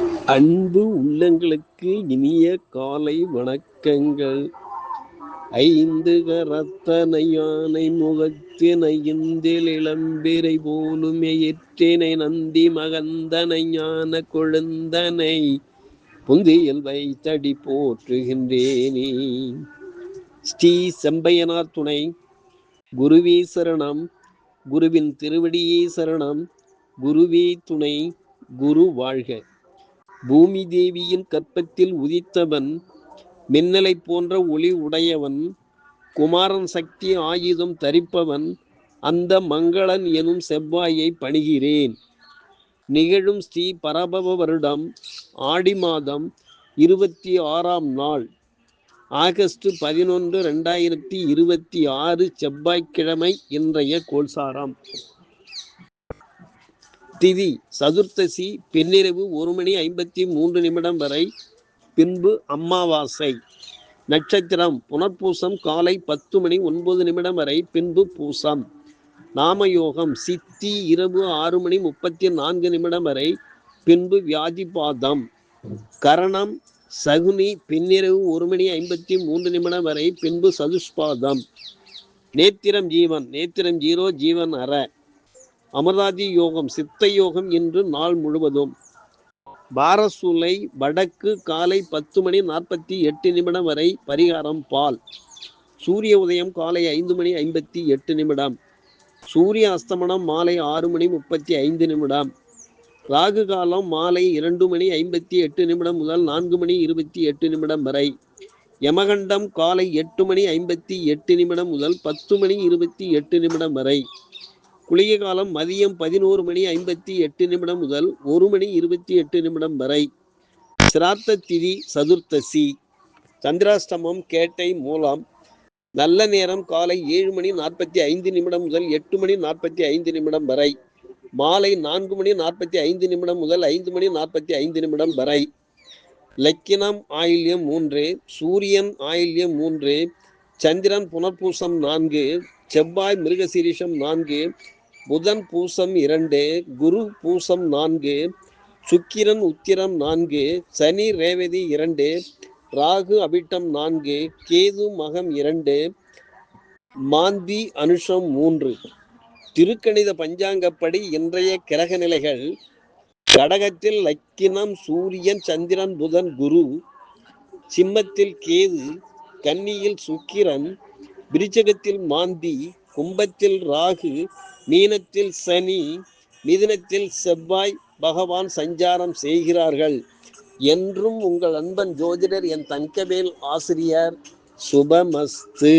அன்பு உள்ளங்களுக்கு இனிய காலை வணக்கங்கள். ஐந்து கரத்தனை யானை முகத்தினை இந்தில் இளம்பிரை போலும் எயிற்றினை நந்தி மகந்தனை ஞான கொழுந்தனை புந்தியில் வைத்தடி போற்றுகின்றேனே. ஸ்ரீ செம்பையனார் துணை. குருவே சரணம். குருவின் திருவடியே சரணம். குருவே துணை. குரு வாழ்க. பூமி தேவியின் கற்பத்தில் உதித்தவன், மின்னலை போன்ற ஒளி உடையவன், குமாரன் சக்தி ஆயுதம் தரிப்பவன், அந்த மங்களன் எனும் செவ்வாயை பணிகிறேன். நிகழும் ஸ்ரீ பரபவ வருடம் ஆடி மாதம் 26ஆம் நாள், ஆகஸ்ட் 11, 2026 செவ்வாய்க்கிழமை. இன்றைய கோல்சாரம். திதி சதுர்த்தசி, பின்னிரவு 1:53 வரை, பின்பு அமாவாசை. நட்சத்திரம் புனர்பூசம், காலை 10:09 வரை, பின்பு பூசம். நாமயோகம் சித்தி, இரவு 6:34 வரை, பின்பு வியாதிபாதம். கரணம் சகுனி, பின்னிரவு 1:53 வரை, பின்பு சதுஷ்பாதம். நேத்திரம் ஜீவன், நேத்திரம் 0, ஜீவன் அற. அமராதி யோகம் சித்த யோகம் இன்று நாள் முழுவதும். பாரசூலை வடக்கு, காலை 10:48 வரை, பரிகாரம் பால். சூரிய உதயம் காலை 5:58. சூரிய அஸ்தமனம் மாலை 6:35. ராகு காலம் மாலை 2:58 முதல் 4:28 வரை. யமகண்டம் காலை 8:58 முதல் 10:28 வரை. குளிகை காலம் மதியம் 11:58 முதல் 1:28 வரை. சிராத்த திதி சதுர்த்தசி. சந்திராஷ்டமம் கேட்டை மூலம். நல்ல நேரம் காலை 7:45 முதல் 8:45 வரை. மாலை 4:45 முதல் 5:45 வரை. லக்கினம் ஆயில்யம் 3, சூரியன் ஆயில்யம் 3, சந்திரன் புனர்பூசம் 4, செவ்வாய் மிருகசீரிஷம் 4, புதன் பூசம் 2, குரு பூசம் 4, சுக்கிரன் உத்திரம் 4, சனி ரேவதி 2, ராகு அபிட்டம் 4, கேது மகம் 2, மாந்தி அனுஷம் 3. திருக்கணித பஞ்சாங்கப்படி இன்றைய கிரக நிலைகள்: கடகத்தில் லக்கினம் சூரியன், சந்திரன், புதன், குரு. சிம்மத்தில் கேது, கன்னியில் சுக்கிரன், விருச்சிகத்தில் மாந்தி, கும்பத்தில் ராகு, மீனத்தில் சனி, மிதுனத்தில் செவ்வாய் பகவான் சஞ்சாரம் செய்கிறார்கள். என்றும் உங்கள் அன்பன் ஜோதிடர் என் தங்கவேல் ஆசிரியர். சுபமஸ்து.